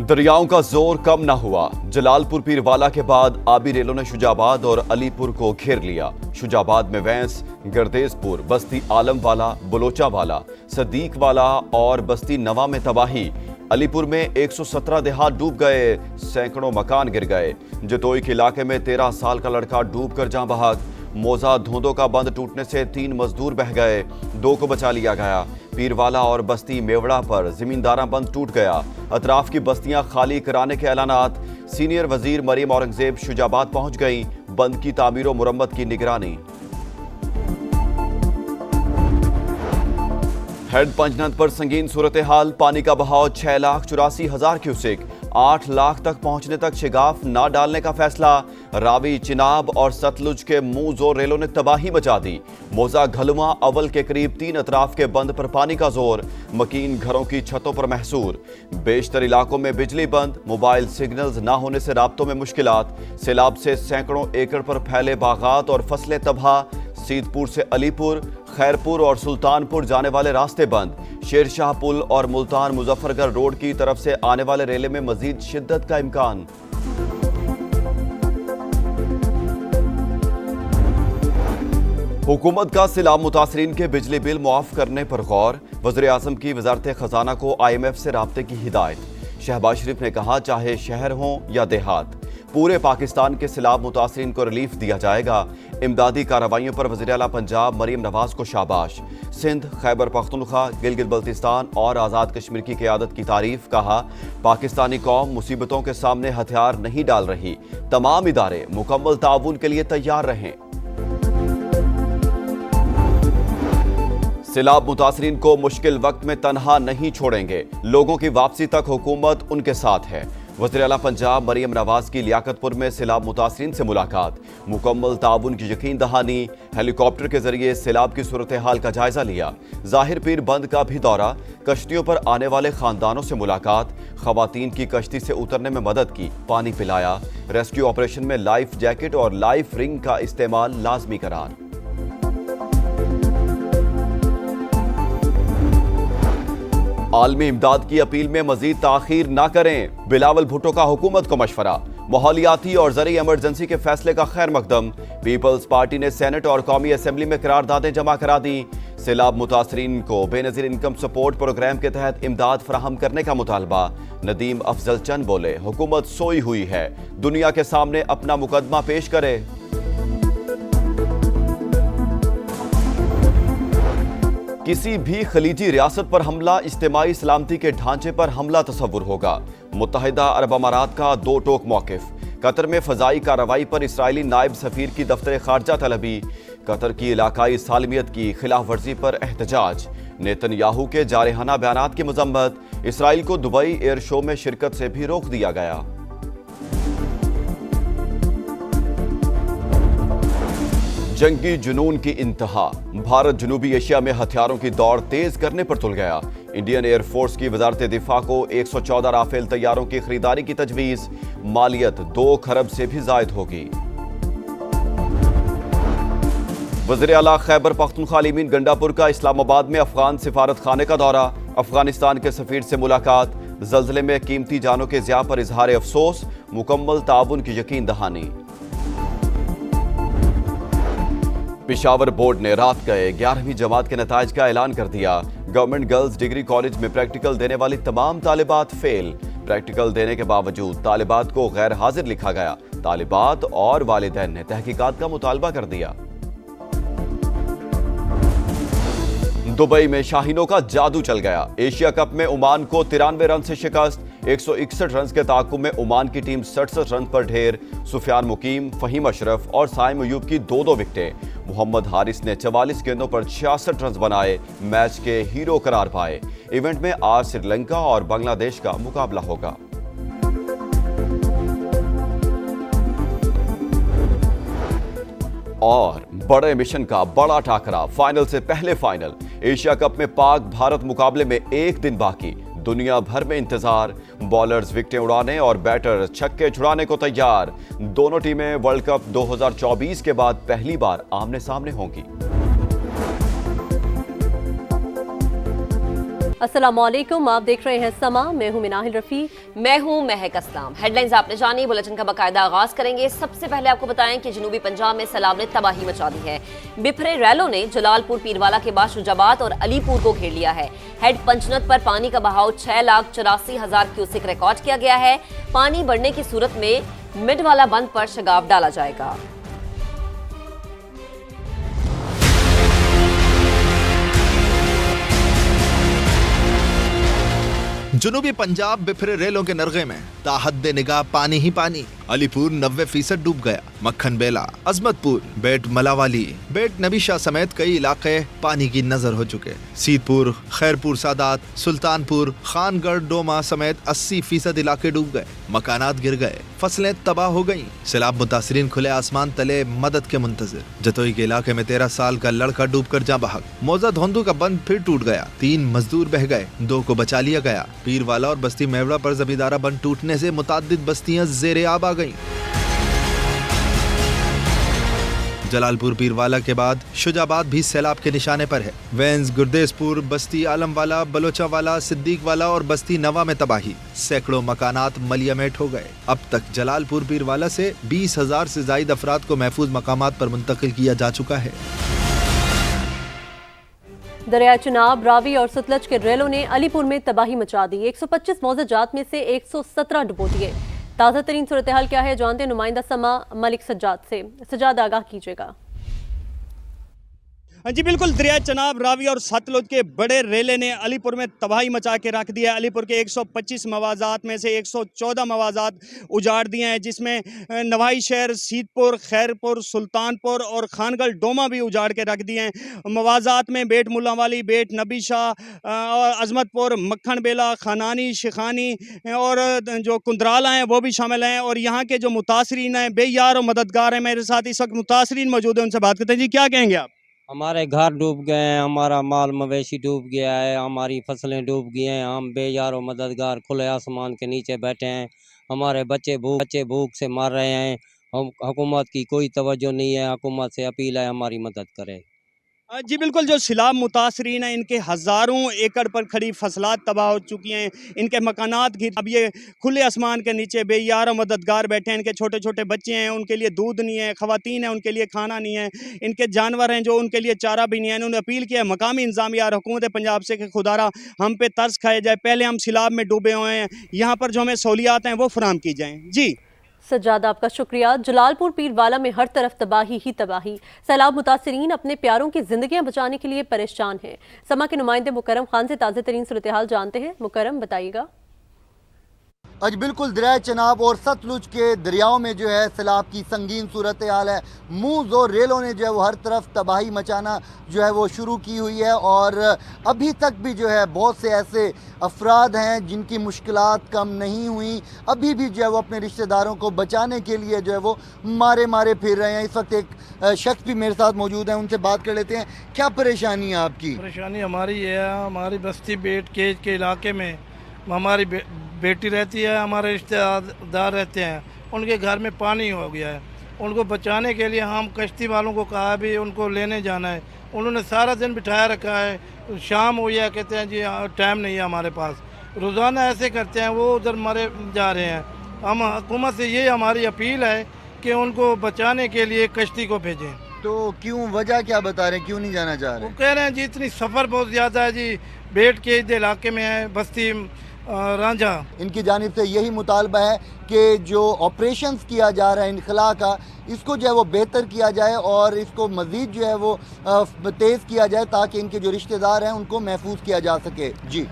दरियाओं का जोर कम न हुआ। जलालपुर पीरवाला के बाद आबी रेलों ने शुजाबाद और अलीपुर को घेर लिया। शुजाबाद में वैंस, गर्देजपुर, बस्ती आलमवाला, बलोचावाला, सदीकवाला और बस्ती नवा में तबाही। अलीपुर में 117 देहात डूब गए, सैकड़ों मकान गिर गए। जतोई के इलाके में 13 साल का लड़का डूब कर जाँ बहक। मोजा धोंदों का बंद टूटने से 3 मजदूर बह गए, 2 को बचा लिया गया। पीरवाला और बस्ती मेवड़ा पर जमींदारा बंद टूट गया। अतराफ की बस्तियां खाली कराने के ऐलानात। सीनियर वजीर मरीम औरंगजेब शुजाबाद पहुंच गई। बंद की तामीर और मुरम्मत की निगरानी। हेड पंचनद पर संगीन सूरत हाल। पानी का बहाव 6,84,000 क्यूसेक। 8 लाख तक पहुंचने तक शिगाफ ना डालने का फैसला। रावी, चिनाब और सतलुज के मुंह जोर रेलों ने तबाही मचा दी। मोजा घलुआ अवल के करीब 3 अतराफ के बंद पर पानी का जोर। मकीन घरों की छतों पर महसूर। बेशतर इलाकों में बिजली बंद। मोबाइल सिग्नल्स ना होने से राब्तों में मुश्किलात। सैलाब से सैकड़ों एकड़ पर फैले बागात और फसलें तबाह। सीतपुर से अलीपुर, खैरपुर और सुल्तानपुर जाने वाले रास्ते बंद। शेरशाह पुल और मुल्तान मुजफ्फरगढ़ रोड की तरफ से आने वाले रेले में मजीद शिद्दत का इम्कान। हुकूमत का सैलाब मुतासरीन के बिजली बिल मुआफ करने पर गौर। वज़ीर आज़म की वज़ारत खजाना को IMF से राब्ते की हिदायत। शहबाज शरीफ ने कहा, चाहे शहर हों या देहात, पूरे पाकिस्तान के सैलाब मुतासरीन को रिलीफ दिया जाएगा। इमदादी कार्रवाइयों पर वज़ीर आला पंजाब मरीम नवाज को शाबाश। सिंध, खैबर पख्तूनख्वा, गिलगित बल्तिस्तान और आज़ाद कश्मीर की क़यादत की तारीफ। कहा, पाकिस्तानी कौम मुसीबतों के सामने हथियार नहीं डाल रही। तमाम इदारे मुकम्मल ताउन के लिए तैयार रहें। सैलाब मुतासरीन को मुश्किल वक्त में तनहा नहीं छोड़ेंगे। लोगों की वापसी तक हुकूमत उनके साथ है। वज़ीर आला पंजाब मरीम नवाज की लियाकतपुर में सैलाब मुतासरीन से मुलाकात। मुकम्मल ताउन की यकीन दहानी। हेलीकॉप्टर के जरिए सैलाब की सूरत हाल का जायजा लिया। ज़ाहिर पीर बंद का भी दौरा। कश्तियों पर आने वाले खानदानों से मुलाकात। खवातीन की कश्ती से उतरने में मदद की, पानी पिलाया। रेस्क्यू ऑपरेशन में लाइफ जैकेट और लाइफ रिंग का इस्तेमाल लाजमी करार। आलमी इमदाद की अपील में मजीद ताखीर ना करें। बिलावल भुट्टो का हुकूमत को मशवरा। माहौलियाती और ज़रूरी इमरजेंसी के फैसले का खैर मकदम। पीपल्स पार्टी ने सेनेट और कौमी असम्बली में करारदादें जमा करा दी। सैलाब मुतासरीन को बेनज़ीर इनकम सपोर्ट प्रोग्राम के तहत इमदाद फराहम करने का मुतालबा। नदीम अफजल चंद बोले, हुकूमत सोई हुई है, दुनिया के सामने अपना मुकदमा पेश करे। किसी भी खलीजी रियासत पर हमला इज्तिमाई सलामती के ढांचे पर हमला तस्वुर होगा। मुत्तहिदा अरब अमारात का 2 टोक मौक़िफ़। कतर में फ़ज़ाई कार्रवाई पर इसराइली नायब सफ़ीर की दफ्तर ख़ारजा तलबी। कतर की इलाकाई सालमियत की खिलाफ वर्जी पर एहतजाज। नेतन्याहू के जारहाना बयानात की मज़म्मत। इसराइल को दुबई एयर शो में शिरकत से भी रोक दिया गया। जंगी जुनून की इंतहा। भारत जनूबी एशिया में हथियारों की दौड़ तेज करने पर तुल गया। इंडियन एयरफोर्स की वजारत दिफा को 114 राफेल तैयारों की खरीदारी की तजवीज़। मालियत 2 खरब से भी जायद होगी। वज़ीर आला खैबर पख्तूनख्वा अलीमीन गंडापुर का इस्लामाबाद में अफगान सिफारत खाने का दौरा। अफगानिस्तान के सफीर से मुलाकात। ज़ल्ज़ले में कीमती जानों के ज़िया पर इजहार अफसोस। मुकम्मल ताउन की यकीन दहानी। पेशावर बोर्ड ने रात गए 11वीं जमात के नताइज का ऐलान कर दिया। गवर्नमेंट गर्ल्स डिग्री कॉलेज में प्रैक्टिकल देने वाली तमाम तालिबात फेल। प्रैक्टिकल देने के बावजूद तालिबात को गैर हाजिर लिखा गया। तालिबात और वालिदैन ने तहकीकात का मुतालबा कर दिया। दुबई में शाहीनों का जादू चल गया। एशिया कप में ओमान को 93 रन से शिकस्त। 161 रन के ताक़ुब में ओमान की टीम 67 रन पर ढेर। सुफियान मुकीम, फहीम अशरफ और साइम अयूब की 2-2 विकेटें। मोहम्मद हारिस ने 44 गेंदों पर 66 रन बनाए। मैच के हीरो करार पाए। इवेंट में आज श्रीलंका और बांग्लादेश का मुकाबला होगा। और बड़े मिशन का बड़ा टाकरा। फाइनल से पहले फाइनल। एशिया कप में पाक भारत मुकाबले में 1 दिन बाकी। दुनिया भर में इंतजार। बॉलर्स विकेटें उड़ाने और बैटर छक्के छुड़ाने को तैयार। दोनों टीमें वर्ल्ड कप 2024 के बाद पहली बार आमने सामने होंगी। अस्सलाम वालेकुम, आप देख रहे हैं समा। मैं हूं मिनाहिल रफीक। मैं हूं महक अस्लाम। हेडलाइंस आपने जानी, बुलेटिन का बाकायदा आगाज करेंगे। सबसे पहले आपको बताएं कि जनूबी पंजाब में सैलाब ने तबाही मचा दी है। बिफरे रैलों ने जलालपुर पीरवाला के बाद शुजाबाद और अलीपुर को घेर लिया है। हेड पंचनद पर पानी का बहाव 6,84,000 क्यूसेक रिकॉर्ड किया गया है। पानी बढ़ने की सूरत में मिडवाला बंद पर शगाफ डाला जाएगा। जनूबी पंजाब बिफरे रेलों के नरगे में ताहद निगाह पानी ही पानी। अलीपुर 90% डूब गया। मक्खन बेला, अजमतपुर, बेट मलावाली, बेट नबीशा समेत कई इलाके पानी की नजर हो चुके। सीतपुर, खैरपुर सादात, सुल्तानपुर, खानगढ़, डोमा समेत 80% इलाके डूब गए। मकानात गिर गए, फसलें तबाह हो गईं। सैलाब मुतासरीन खुले आसमान तले मदद के मुंतजिर। जतोई के इलाके में 13 साल का लड़का डूब कर जा बहक। मौजा धोंदू का बंद फिर टूट गया। 3 मजदूर बह गए, 2 को बचा लिया गया। पीरवाला और बस्ती मेवड़ा पर जमींदारा बंद टूटने से मुताद्दिद बस्तियां ज़ेरे आब आ गईं। जलालपुर पीरवाला के बाद शुजाबाद भी सैलाब के निशाने पर है। वेंस, गुरदेसपुर, बस्ती आलमवाला, बलोचावाला, सिद्दीकवाला और बस्ती नवा में तबाही। सैकड़ों मकानात मलियामेट हो गए। अब तक जलालपुर पीरवाला से 20,000 से जायद अफराद को महफूज मकामात पर मुंतकिल किया जा चुका है। दरिया चनाब, रावी और सतलज के रेलों ने अलीपुर में तबाही मचा दी। 125 मौजा जात में से 117 डुबो दिए। ताज़ा तरीन सूरत हाल क्या है, जानते नुमाइंदा समा मलिक सज्जाद से। सज्जाद, आगाह कीजिएगा। जी बिल्कुल, दरिया चनाब, रावी और सतलुज के बड़े रेले ने अलीपुर में तबाही मचा के रख दिया है। अलीपुर के 125 मवाजात में से 114 मवाजात उजाड़ दिए हैं, जिसमें नवाई शहर, सीतपुर, खैरपुर, सुल्तानपुर और खानगढ़ डोमा भी उजाड़ के रख दिए हैं। मवाजात में बेट मुल्लावाली, बेट नबीशा और अजमतपुर, मक्खन बेला, खानानी, शिखानी और जो कुंदराला हैं वो भी शामिल हैं। और यहाँ के जो मुतासरीन हैं, बेयार और मददगार हैं, मेरे साथ इस वक्त मुतासरीन मौजूद हैं, उनसे बात करते हैं। जी, क्या कहेंगे आप? हमारे घर डूब गए हैं, हमारा माल मवेशी डूब गया है, हमारी फसलें डूब गई हैं। हम बेयार और मददगार खुले आसमान के नीचे बैठे हैं। हमारे बच्चे भूख से मर रहे हैं। हम हुकूमत की कोई तवज्जो नहीं है। हुकूमत से अपील है हमारी मदद करे। जी बिल्कुल, जो सैलाब मुतासरीन हैं, इनके हज़ारों एकड़ पर खड़ी फसलात तबाह हो चुकी हैं। इनके मकानात गिर, अब ये खुले आसमान के नीचे बेयार और मददगार बैठे हैं। इनके छोटे छोटे बच्चे हैं, उनके लिए दूध नहीं है। ख़वातीन हैं, उनके लिए खाना नहीं है। इनके जानवर हैं जो, उनके लिए चारा भी नहीं है। इन्होंने अपील किया है मकामी इंतज़ामिया और हुकूमत पंजाब से कि खुदारा हम पे तर्स खाए जाए। पहले हम सैलाब में डूबे हुए हैं, यहाँ पर जो हमें सहूलियात हैं वो फराहम की जाएँ। जी सज्जाद, आपका शुक्रिया। जलालपुर पीरवाला में हर तरफ तबाही ही तबाही। सैलाब मुतासरीन अपने प्यारों की जिंदगियां बचाने के लिए परेशान हैं। समा के नुमाइंदे मुकरम खान से ताज़ा तरीन सूरत हाल जानते हैं। मुकरम, बताइएगा। आज बिल्कुल दरिया चनाब और सतलुज के दरियाओं में जो है सैलाब की संगीन सूरत हाल है। मूज़ और रेलों ने जो है वो हर तरफ तबाही मचाना जो है वो शुरू की हुई है। और अभी तक भी जो है बहुत से ऐसे अफराद हैं जिनकी मुश्किलात कम नहीं हुई। अभी भी जो है वो अपने रिश्तेदारों को बचाने के लिए जो है वो मारे मारे फिर रहे हैं। इस वक्त एक शख्स भी मेरे साथ मौजूद है, उनसे बात कर लेते हैं। क्या परेशानी है आपकी? परेशानी हमारी ये है, हमारी बस्ती बेट केज के इलाके में हमारी बेटी रहती है, हमारे रिश्तेदार रहते हैं। उनके घर में पानी हो गया है। उनको बचाने के लिए हम कश्ती वालों को कहा भी उनको लेने जाना है। उन्होंने सारा दिन बिठाया रखा है। शाम हुई है, कहते हैं जी टाइम नहीं है हमारे पास। रोज़ाना ऐसे करते हैं, वो उधर मरे जा रहे हैं। हम हुकूमत से ये हमारी अपील है कि उनको बचाने के लिए कश्ती को भेजें। तो क्यों, वजह क्या बता रहे हैं, क्यों नहीं जाना चाह रहे? वो कह रहे हैं जी इतनी सफ़र बहुत ज़्यादा है जी, बेट के इलाके में है, बस्ती रांझा। इनकी जानिब से यही मुतालबा है कि जो ऑपरेशंस किया जा रहा है इनखला का, इसको जो है वो बेहतर किया जाए और इसको मज़ीद जो है वो तेज़ किया जाए ताकि इनके जो रिश्तेदार हैं उनको महफूज किया जा सके। जी।